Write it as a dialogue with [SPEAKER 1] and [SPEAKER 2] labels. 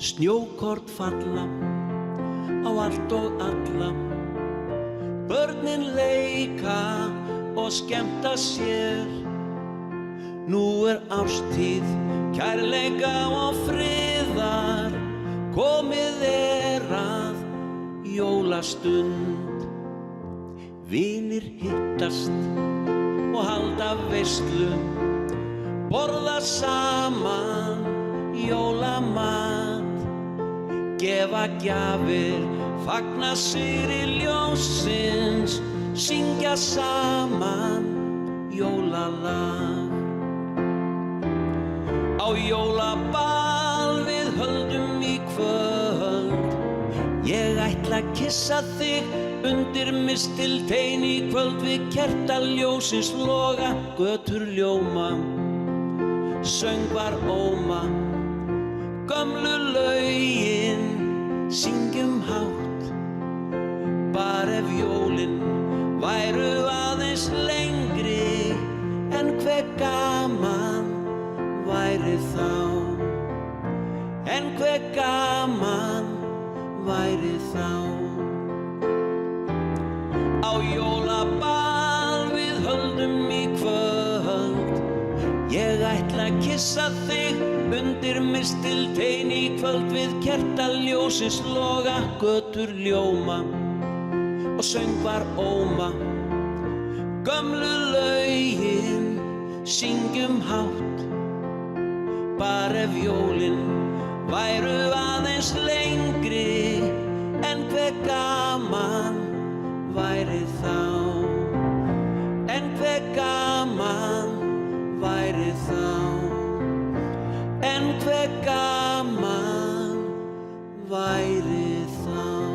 [SPEAKER 1] snjókorn falla á allt og alla. Börnin leika og skemmta sér. Nú árstíð kærleika og friðar, komið að jólastund. Vinir hittast og halda veislu, borða saman jólamat, gefa gjafir, fagna sigri ljóssins, syngja saman jólalag. Á jólaball við höldum í kvöld, ég ætla að kissa þig undir mistiltein í kvöld, við kertaljósins loga, götur ljóma, söngvar óma, gömlu lögin syngjum hátt. Bara ef jólin væru aðeins lengri, en hve gaman væri þá, en hve gaman væri þá. Á jólaball við höldum í kvöld, ég ætla að kissa þig undir mistiltein í kvöld, við kertaljósins loga, götur ljóma og söngvar óma, gömlu lögin syngjum hátt. Bara ef jólin væru aðeins lengri, en hve gaman væri þá, en hve gaman væri þá, en hve gaman væri þá.